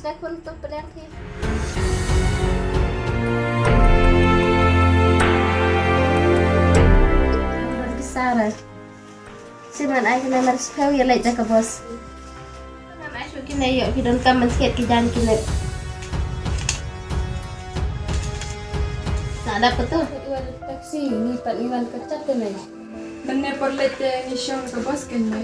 snack pun tu pedang ki. Besar. Siman ai kena maris kau ya lek tak bos. Nama ai kena yuk kita kaman sikit kidan kena. Nak dapat tu. Iwan taksi ni pat Iwan kecat tu ni. Kena perlet ni syong ke bos kena.